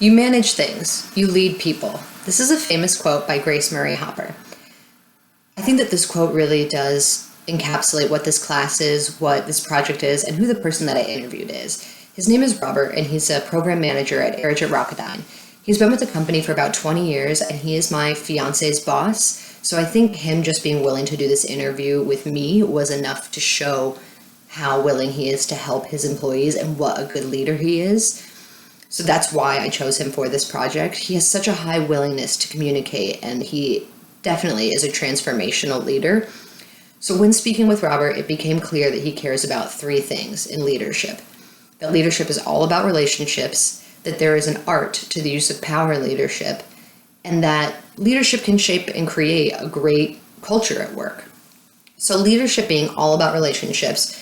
You manage things, you lead people. This is a famous quote by Grace Murray Hopper. I think that this quote really does encapsulate what this class is, what this project is, and who the person that I interviewed is. His name is Robert, and he's a program manager at Aerojet Rocketdyne. He's been with the company for about 20 years, and he is my fiance's boss. So I think him just being willing to do this interview with me was enough to show how willing he is to help his employees and what a good leader he is. So that's why I chose him for this project. He has such a high willingness to communicate, and he definitely is a transformational leader. So when speaking with Robert, it became clear that he cares about three things in leadership. That leadership is all about relationships, that there is an art to the use of power in leadership, and that leadership can shape and create a great culture at work. So leadership being all about relationships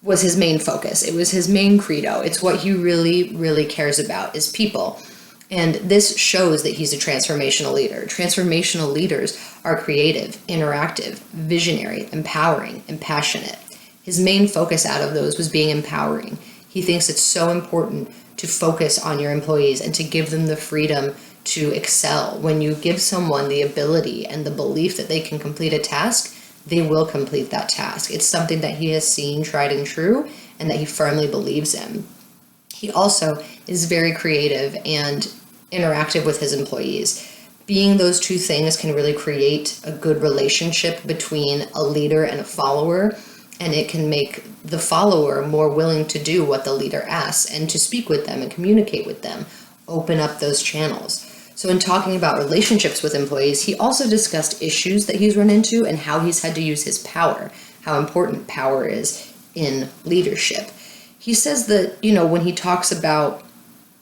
was his main focus. It was his main credo. It's what he really, really cares about is people. And this shows that he's a transformational leader. Transformational leaders are creative, interactive, visionary, empowering, and passionate. His main focus out of those was being empowering. He thinks it's so important to focus on your employees and to give them the freedom to excel. When you give someone the ability and the belief that they can complete a task, they will complete that task. It's something that he has seen tried and true and that he firmly believes in. He also is very creative and interactive with his employees. Being those two things can really create a good relationship between a leader and a follower, and it can make the follower more willing to do what the leader asks and to speak with them and communicate with them, open up those channels. So in talking about relationships with employees, he also discussed issues that he's run into and how he's had to use his power, how important power is in leadership. He says that, when he talks about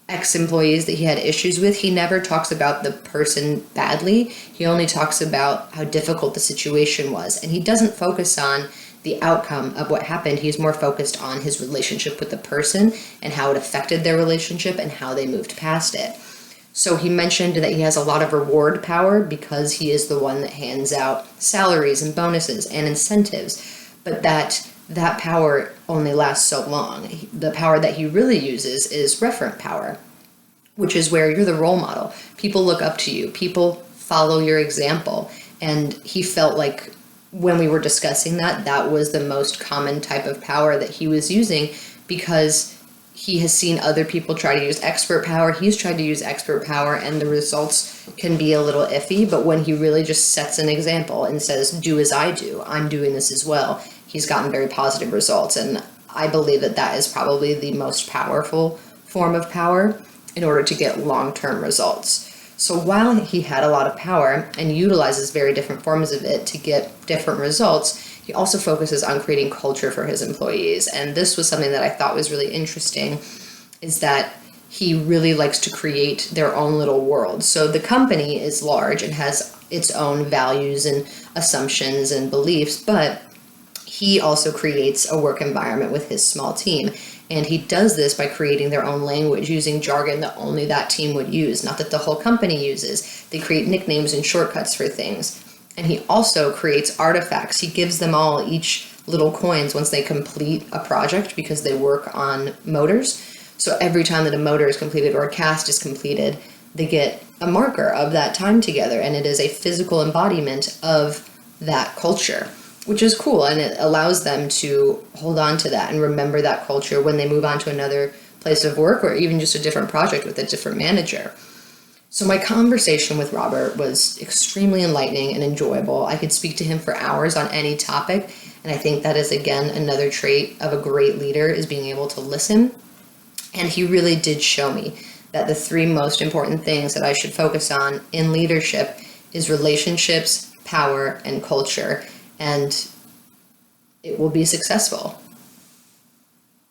ex-employees that he had issues with, he never talks about the person badly. He only talks about how difficult the situation was. And he doesn't focus on the outcome of what happened. He's more focused on his relationship with the person and how it affected their relationship and how they moved past it. So he mentioned that he has a lot of reward power because he is the one that hands out salaries and bonuses and incentives, but that power only lasts so long. The power that he really uses is referent power, which is where you're the role model. People look up to you. People follow your example. And he felt like when we were discussing that was the most common type of power that he was using because he has seen other people try to use expert power. He's tried to use expert power and the results can be a little iffy, but when he really just sets an example and says, do as I do, I'm doing this as well, he's gotten very positive results. And I believe that is probably the most powerful form of power in order to get long-term results. So while he had a lot of power and utilizes very different forms of it to get different results, he also focuses on creating culture for his employees. And this was something that I thought was really interesting, is that he really likes to create their own little world. So the company is large and has its own values and assumptions and beliefs, but he also creates a work environment with his small team. And he does this by creating their own language, using jargon that only that team would use, not that the whole company uses. They create nicknames and shortcuts for things. And he also creates artifacts. He gives them all each little coins once they complete a project because they work on motors. So every time that a motor is completed or a cast is completed, they get a marker of that time together. And it is a physical embodiment of that culture, which is cool. And it allows them to hold on to that and remember that culture when they move on to another place of work or even just a different project with a different manager. So my conversation with Robert was extremely enlightening and enjoyable. I could speak to him for hours on any topic, and I think that is, again, another trait of a great leader is being able to listen. And he really did show me that the three most important things that I should focus on in leadership is relationships, power, and culture, and it will be successful.